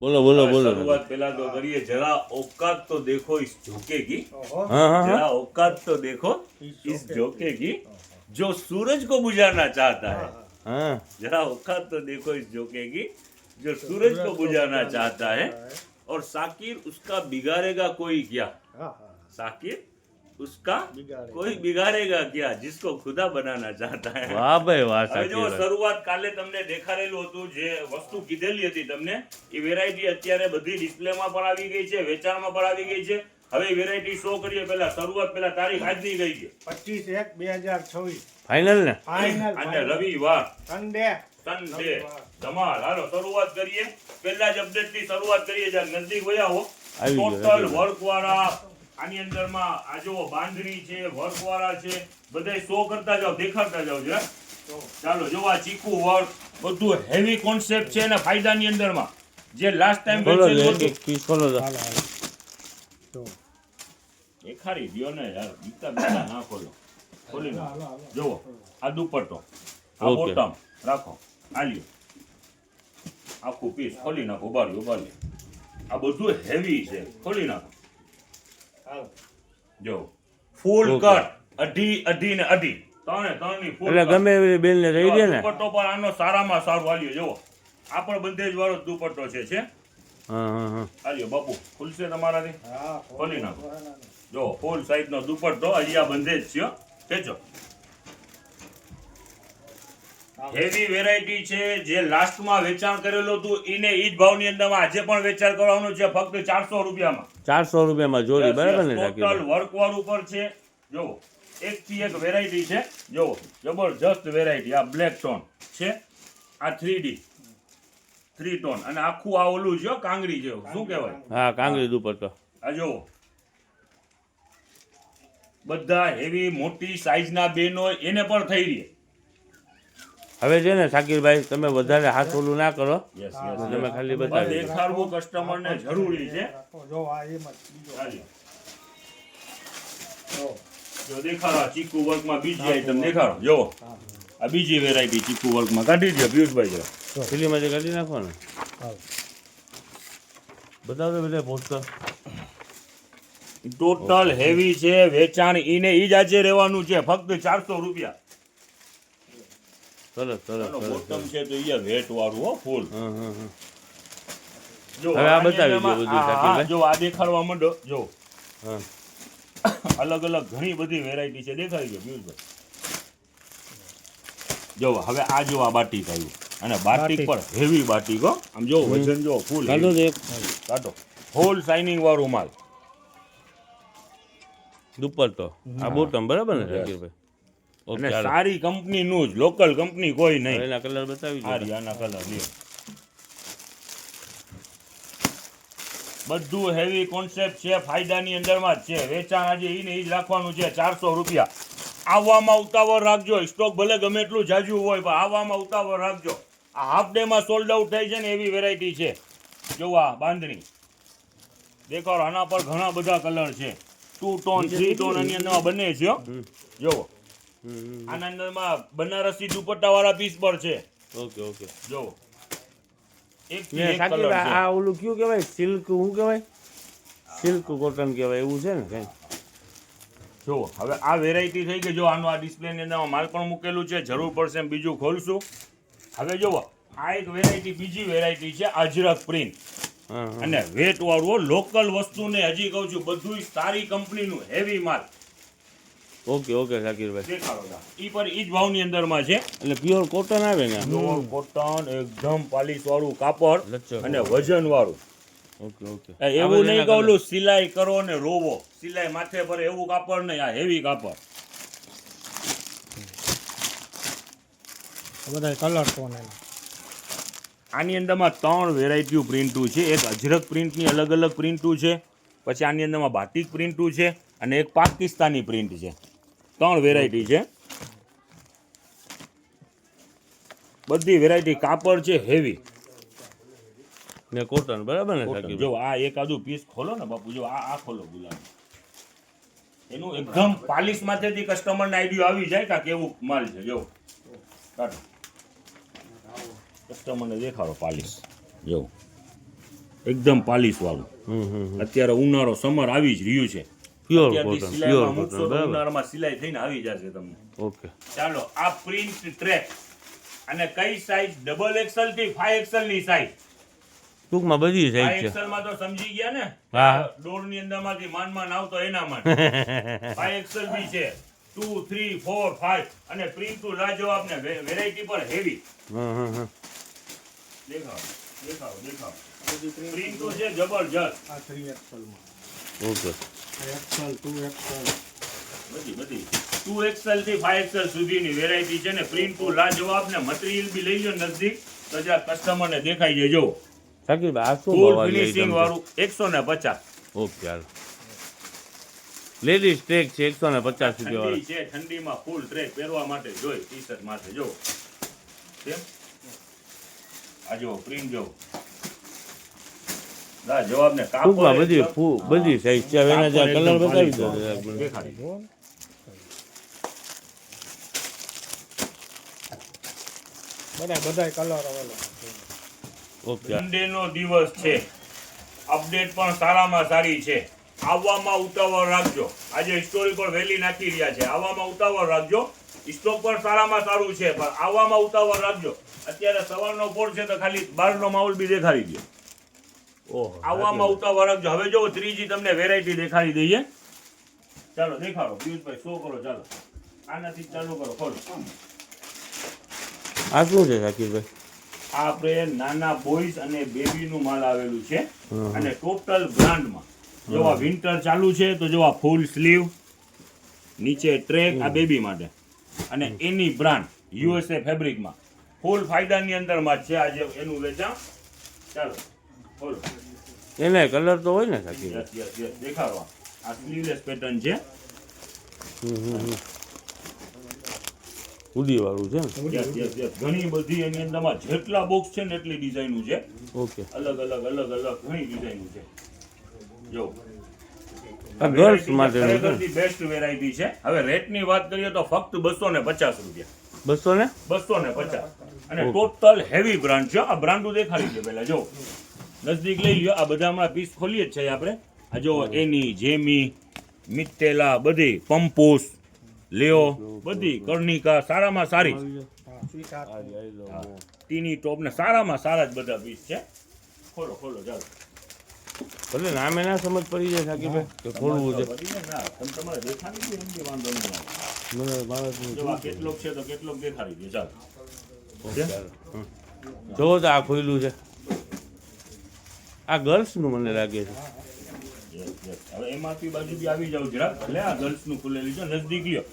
बोलो बोलो बोलो। शुरुआत पहला तो करिए, जरा औकात तो देखो इस झोंके की। हाँ हाँ जरा हाँ। औकात तो देखो इस झोंके की जो सूरज को बुझाना चाहता है। हाँ जरा औकात तो देखो इस झोंके की जो सूरज को बुझाना चाहता है। और साकिर उसका बिगाड़ेगा कोई क्या? साकिर उसका कोई बिगाड़ेगा क्या जिसको खुदा बनाना चाहता है। वाह भाई वाह હવે જો સાકીર ભાઈ। શરૂઆત કાલે તમને દેખાડેલું હતું, જે વસ્તુ કીધેલી હતી તમને, એ વેરાયટી અત્યારે બધી ડિસ્પ્લેમાં પણ આવી ગઈ છે, વેચાણમાં પણ આવી ગઈ છે। હવે વેરાયટી શો કરીએ, પહેલા શરૂઆત, પહેલા તારીખ આજની ગઈ છે 25/1/2026 ફાઇનલ ને? ફાઇનલ અને રવિવાર સન્ડે સન્ડે ધમાલ। હાલો શરૂઆત કરીએ, પહેલા જ અપડેટ થી શરૂઆત કરીએ। જ્યાં નજદીક વયા હો, આવી ગયો, ટોટલ આવી ગયો। વર્ક વાળા આની અંદરમાં આ જો બાંધણી છે, વર્ક વાળા છે, બધાય શો કરતા જાવ, દેખાડતા જાવ જરા। ચાલો જો આ ચીકુ વર્ક બધું હેવી કોન્સેપ્ટ છે, અને ફાયદાની અંદરમાં જે લાસ્ટ ટાઈમ ખોલો તો વેચેલું એક એક હતું પીસ ખોલો તો। તો દેખાડી દ્યો ને યાર, બીતા બીતા ના ખોલો, ખોલી નાખો। જુઓ આ દુપટ્ટો, આ Okay. બોટમ રાખો, આ લ્યો આખું પીસ ખોલી નાખો, ઉબાડી આ બધું હેવી છે, ખોલી નાખો। જો ફૂલ Okay. કટ, અઢી ને અઢી, ત્રણે ત્રણની ફૂલ એટલે ગમે એવી બેન ને થઈ જાય ને? દુપટ્ટો પણ આનો સારામાં સારો આલ્યો। જુઓ આ પણ બંધેજ વાળો જ દુપટ્ટો છે। હા હા હા। આલ્યો બાપુ, ખુલશે તમારાથી? હા ખોલી નાખો। જો ફૂલ સાઈઝ નો દુપટ્ટો, હજી આ બંધેજ છે હો। ખેંચો, હેવી વેરાયટી છે, જે લાસ્ટ માં વેચાણ કરેલું હતું એને ઈ જ ભાવની અંદર આજે પણ વેચાણ કરવાનું છે, ફક્ત 400 રૂપિયામાં। 400 રૂપિયામાં જોડી, બરાબર ને સાકીર ટોટલ ભાઈ? વર્ક વાળું પર છે। જોવો એક થી એક વેરાયટી છે, જોવો જબરજસ્ત વેરાયટી। આ બ્લેક ટોન છે, આ 3D 3 ટોન, અને આખું આ ઓલું છે હો, કાંગડી જેવું, શું કહેવાય? હા કાંગરી દુપટ્ટો। આ જોવો બધા હેવી મોટી સાઈઝના બેનો એને પણ થઈ રહી। હવે છે ને સાકીરભાઈ, તમે વધારે હાથ ઓલું ના કરો, યસ તમે ખાલી બસ બતાવી દો। દેખાડવું કસ્ટમરને જરૂરી છે। જો આ એમ જ બીજો હાજી, જો જો દેખાડો આ ચીકુ વર્કમાં બીજી આઈટમ દેખાડો। જો આ બીજી વેરાયટી ચીકુ વર્કમાં કાઢી દો પિયુષભાઈ જરા। ફિલ્મમાંથી કાઢી નાખો ને, હા બતાવો તો બધા પોસ્ટર। ટોટલ હેવી છે, વેચાણ ઈને ઈ જ આજે રહેવાનું છે, ફક્ત 400 રૂપિયા। સરસ સરસ આનો સરસ બોટમ છે તો ઈ વેટ વાળું હો, ફૂલ। હા હા હા। જો હવે આ આની બતાવી દો અંદરમાં બધું આ, સાકીરભાઈ। જો આ દેખાડવા માંડો। જો હા અલગ અલગ ઘણી બધી વેરાયટી છે, દેખાડી દો પિયુષભાઈ। જો હવે આ જો આ બાટીક આવ્યું, અને બાટીક પર હેવી બાટીક હો, આમ જો વજન જો ફૂલ કાઢો તો એક કાઢો, ફૂલ શાઇનિંગ વાળું માલ। દુપટ્ટો, આ બોટમ, બરાબર ને સાકીરભાઈ? અને ઓકે, હાલો। સારી કંપની નું જ, લોકલ કંપની કોઈ હવે નહીં। એના કલર બતાવી આ દો। રિયાના કલર લ્યો, બધું હેવી કોન્સેપ્ટ છે, ફાયદાની અંદરમાં જ છે। વેચાણ આજે ઈને ઈ જ રાખવાનું છે, 400 રૂપિયા। આવવામાં ઉતાવળ રાખજો, સ્ટોક ભલે ગમે એટલું જાજુ હોય પણ આવવામાં ઉતાવળ રાખજો। આ હાફ ડે માં સોલ્ડ આઉટ થાય છે ને એવી વેરાયટી છે। જો આ બાંધણી દેખાડો, આના પર ઘણા બધા કલર છે, 2 ટોન 3 ટોન આની અંદરમાં બને છે હો। જોવો આના અંદરમાં બનારસી દુપટ્ટા વાળા પીસ પર છે। Okay okay. જોવો એક થી ને એક કલર સાકીરભાઈ, છે। આ ઓલું કયું કહેવાય? સિલ્ક, શું કહેવાય? સિલ્ક કોટન કહેવાય, એવું છે ને કઈ? જો હવે આ વેરાયટી થઈ ગઈ। જો આનો આ ડિસ્પ્લેની અંદર માલ પણ મૂકેલું છે, જરૂર પડશે એમ બીજું ખોલશું। હવે જુઓ આ એક વેરાયટી, બીજી વેરાયટી છે અજરક પ્રિન્ટ, હા હા। અને વેટ વાળું લોકલ વસ્તુને, હજી કહું છું બધું સારી કંપનીનું હેવી માલ। ઓકે ઓકે સાકીરભાઈ। દેખાડો ઈ પર ઈ જ ભાવની અંદરમાં છે। એટલે પ્યોર કોટન આવે ને? પ્યોર કોટન, એકદમ પાલિશ વાળું કાપડ, લચ્છો। અને વજન વાળું। Okay okay. એવું નહીં કે ઓલું સિલાઈ કરો ને રોવો, સિલાઈ માથે પર એવું કાપડ નહીં, આ હેવી કાપડ। બધા કલર ટોન એના આની અંદરમાં 3 વેરાયટીઓ પ્રિન્ટુ છે। એક અજરક પ્રિન્ટની અલગ અલગ પ્રિન્ટુ છે, પછી આની અંદરમાં બાટિક પ્રિન્ટુ છે, અને એક પાકિસ્તાની પ્રિન્ટ છે। 3 વેરાયટી છે, બધી વેરાયટી કાપડ છે હેવી ને કોટન, બરાબર ને સાકીરભાઈ? જો આ એક આદુ પીસ ખોલો ને બાપુ, જો આ ખોલો ગુલાબ, એનું એકદમ પાલિશ માથેથી કસ્ટમરને આઈડિયો આવી જાય કે કેવું માલ છે। જો કાઢો, કસ્ટમરને દેખાડો પાલિશ। જો એકદમ પાલિશ વાળું. અત્યારે ઉનાળો સમર આવી જ રહ્યું છે. પ્યોર અત્યારથી કોટન, સિલાઈમાં પ્યોર મૂકશો કોટન, તો બરાબર. ઉનાળામાં સિલાઈ થઈને આવી જશે તમને. ઓકે. ચાલો આ પ્રિન્ટ ટ્રેક અને કઈ સાઈઝ ડબલ એક્સેલ થી 5XL ની સાઈઝ. ટૂંકમાં બધી સાઈઝ છે. 5XL માં તો સમજી ગયા ને, હા. ડોર ની અંદર માંથી માંડ આવતો એના માટે 5XL બી છે, 2, 3, 4, 5 અને પ્રિન્ટ ટુ લાજવાબ ને વેરાયટી પર હેવી. દેખાવ પ્રિન્ટ તો છે જબરજસ્ત. આ 3XL માં ઓકે. XL 2XL બધી 2XL થી 5XL સુધીની વેરાયટી છે ને પ્રિન્ટ ટુ લાજવાબ ને મટીરીયલ બી લઈ લો નજદીક તો જ્યાં કસ્ટમર ને દેખાઈ જાય. જો સાકીરભાઈ આ શું ફૂલ ભાવ ફિનિશિંગ વાળું 150. ઓકે હાલ. લેડીઝ ટ્રેક છે 150 રૂપિયા ઠંડી વાળા. છે, ઠંડીમાં ફૂલ ટ્રેક પહેરવા માટે જોઈ, ટી-શર્ટ માટે જો કેમ આ જો પ્રિન્ટ જો દા જવાબ ને ટૂંકમાં કાપડ બધી એકદમ- બધી સાઈઝ છે. હવે એના જ્યાં કલર બતાવી દો દેખાડી દો. બધાય કલર અવેલેબલ ઓકે. સન્ડેનો દિવસ છે, અપડેટ પણ સારામાં સારી છે. આવવામાં ઉતાવળ રાખજો. આજે સ્ટોરી પર વહેલી નાખી રહ્યા છે. આવવામાં ઉતાવળ રાખજો. સ્ટોક પણ સારામાં સારું છે પણ આવવામાં ઉતાવળ રાખજો. અત્યારે સવારનો પોર છે તો ખાલી બહારનો માહોલ બી દેખાડી દો. ઓહો. આવવામાં ઉતાવળ રાખજો. હવે જો ત્રીજી તમને વેરાયટી દેખાડી દઈએ. ચાલો દેખાડો પિયુષભાઈ, શો કરો. ચાલો આનાથી ચાલુ કરો, ખોલો. આ શું છે સાકીરભાઈ? આ આપણે નાના બોયઝ અને બેબીનું માલ આવેલું છે અને ટોટલ બ્રાન્ડમાં જો આ વિન્ટર ચાલુ છે તો જો આ ફૂલ સ્લીવ, નીચે ટ્રેક આ બેબી માટે અને એની બ્રાન્ડ USA ફેબ્રિકમાં ફૂલ ફાયદાની અંદરમાં જ છે આજે એનું વેચાણ. ચાલો ખોલો. એને કલર તો હોય ને સાકીરભાઈ? યસ દેખાડો. આ સ્લીવલેસ પેટર્ન છે. ઉડી વાળું છે ને? યસ ઘણી બધી એની અંદરમાં જેટલા બોક્સ છે ને એટલી ડિઝાઇનો છે. ઓકે. અલગ અલગ ઘણી ડિઝાઇનો છે. જો આ ગર્લ્સ માટેનું છે ને? ખરેખરથી બેસ્ટ વેરાયટી છે. હવે રેટની વાત કરીએ તો ફક્ત 250 રૂપિયા. 200 ને? 250 અને ટોટલ હેવી બ્રાન્ડ છે. આ બ્રાન્ડો દેખાડી છે પહેલા જો નજદીક લઈ લ્યો. આ બધા હમણાં પીસ ખોલીએ જ છે આપણે. આ જો એની, જેમી, મિત્તેલા, બધી પમ્પોસ, લેઓ, બધી કર્ણિકા સારામાં સારી. ટીની ટોપ ને સારામાં સારા જ બધા પીસ છે. ખોલો ચાલો. ભલે નામે ના સમજ પડી જાય સાકીરભાઈ કે ખોલવું છે. તમારે દેખાડી દો એમ કે વાંધો નહીં આવે. મને બાળકનું જો આ કેટલોક છે તો કેટલોક દેખાડી દો. ચાલો જોવો તો આ ખોયલું છે. આ ગર્લ્સનું મને લાગે છે. હવે એમઆરપી બાજુ બી આવી જાવ જરાક. ભલે આ ગર્લ્સ નું ખુલેલું છે નજદીક લ્યો.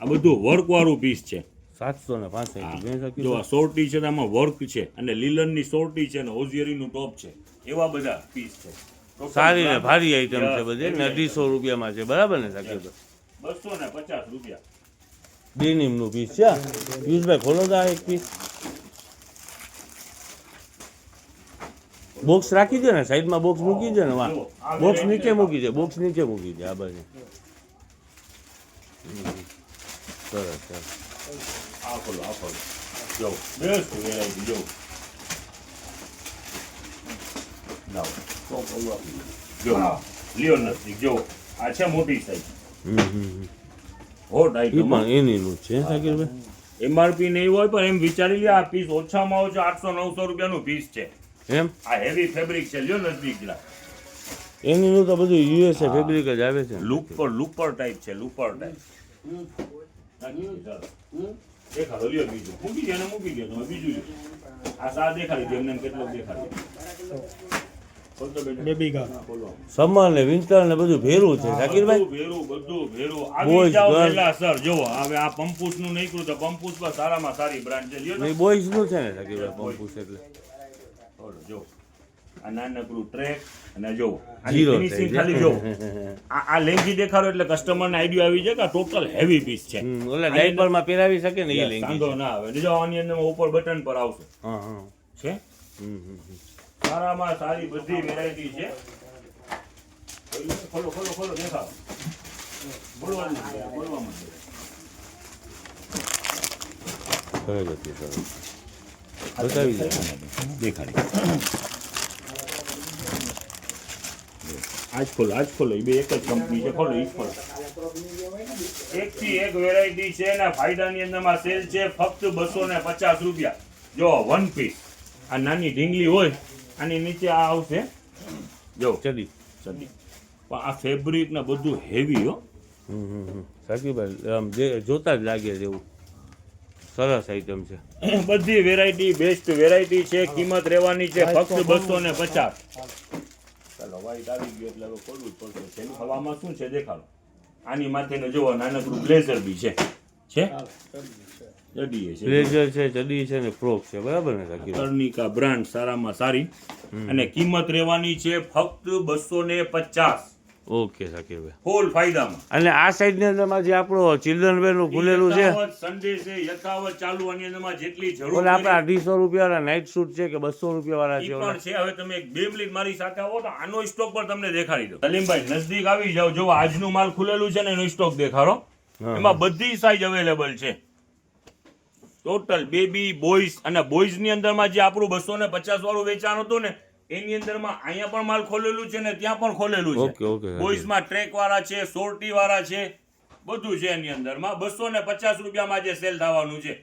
આ બધું વર્ક વાળું પીસ છે. 765 જો આ સોર્ટી છે આમાં વર્ક છે અને લીલન ની સોર્ટી છે અને હોઝિયરી નું ટોપ છે. એવા બધા પીસ છે. સારી ને ભારી આઈટમ છે બધી ને 250 રૂપિયામાં છે. બરાબર ને સાકીરભાઈ? 250 રૂપિયા. ડેનિમ નું પીસ છે. પિયુષભાઈ ખોલો તો આ એક પીસ. બોક્સ રાખી દે ને, સાઈડમાં બોક્સ મૂકી દે ને. વાહ, બોક્સ નીચે મૂકી દે, બોક્સ નીચે મૂકી દે. આ બાજુ સરસ. આ ખોલો જો બેસ્ટ વેરાયટી જો લાવો તો ખોલો જો લ્યો નજીક જો આ છે મોટી સાઈઝ. હોટ એ આઈટમ. પણ એની નું છે સાકીરભાઈ. એમઆરપી નહીં હોય પણ એમ વિચારી લે આ પીસ ઓછામાં ઓછો 800-900 રૂપિયાનું પીસ છે. એમ આ હેવી ફેબ્રિક છે. લ્યો નજદીક જરા. એની નું તો બધું USA ફેબ્રિક જ આવે છે. લુપર ટાઈપ છે. લુપર ટાઈપ દેખાડો. લ્યો બીજું મૂકી દે તમે બીજું લ્યો. આ સા દેખાડી દે એમને કેટલો દેખાડી બેબી ગર્લ સમર ને વિન્ટર ને બધું ભેરું છે સાકીરભાઈ. બધું ભેરું Boys, આવી જાવ girls. પેલા સર જોવો. હવે આ પંપુસ નું નીકળ્યું તો પંપુસ પર સારામાં સારી બ્રાન્ડ છે. લ્યો ને. એ બોયઝ નું છે ને સાકીરભાઈ પંપુસ એટલે. જો આ નાનકડું ટ્રેક અને જો Zero ફિનિશિંગ size. ખાલી જો આ લેંગી દેખાડો એટલે કસ્ટમર ને આઈડિયા આવી જાય કે આ ટોટલ હેવી પીસ છે. ઓલા ડાયપર માં પહેરાવી શકે ને એ લેંગી વાંધો ના આવે. જો આની અંદર ઉપર બટન પર આવશે હા છે. સારામાં સારી બધી વેરાયટી છે. ખોલો દેખાડો. બોલવા માંડો. ખરેખર બતાવી દે. દેખાડી આજ ખોલો એ બે એક જ કંપની છે, ખોલો ઈ જ ખોલો. એકથી એક વેરાયટી છે ને ફાયદાની અંદરમાં સેલ છે ફક્ત 250 રૂપિયા. જો વન પીસ આ નાની ઢીંગલી હોય આની નીચે આ આવશે જો ચડી ચડી, પણ આ ફેબ્રિક ને બધું હેવી હો. સાકીભાઈ આમ જોતા જ લાગે છે એવું સરસ આઈટમ છે. બધી વેરાયટી બેસ્ટ વેરાયટી છે, કિંમત રહેવાની છે ફક્ત 250. ચાલો વાઈટ આવી ગયો એટલે હવે ખોલવું જ પડશે. તેની હવામાં શું છે દેખાડો. આની માથે જોવો નાનકડું બ્લેઝર બી છે ચડી છે, બ્લેઝર છે, ચડી છે ને ફ્રોક છે, બરાબર ને સાકીભાઈ? કર્ણિકા બ્રાન્ડ સારામાં સારી અને કિંમત રહેવાની છે ફક્ત 250. ઓકે સાકીભાઈ. ફૂલ ફાયદામાં. અને આ સાઈડ ની અંદરમાં જે આપણો ચિલ્ડ્રન વેર નું ખુલેલું છે, સન્ડે છે યથાવત ચાલુ, આની અંદરમાં જેટલી જરૂર ઓલા આપણે 250 રૂપિયા વાળા નાઇટ સૂટ છે કે 200 રૂપિયા વાળા ઈ છે? પણ છે. હવે તમે એક 2 મિનિટ મારી સાથે આવો તો આનો સ્ટોક પણ તમને દેખાડી દઉં. સલીમભાઈ નજદીક આવી જાઓ, જો આજનું માલ ખુલેલું છે ને એનો સ્ટોક દેખાડો. એમાં બધી સાઈઝ અવેલેબલ છે ટોટલ, બેબી, બોયઝ અને બોયઝ ની અંદરમાં જે આપણું 250 વાળું વેચાણ હતું ને એની અંદરમાં અહીંયા પણ માલ ખોલેલું છે ને ત્યાં પણ ખોલેલું છે. Okay okay. બોયઝ માં ટ્રેક વાળા છે, સોર્ટી વાળા છે, બધું છે એની અંદરમાં. 250 રૂપિયામાં જે સેલ થવાનું છે.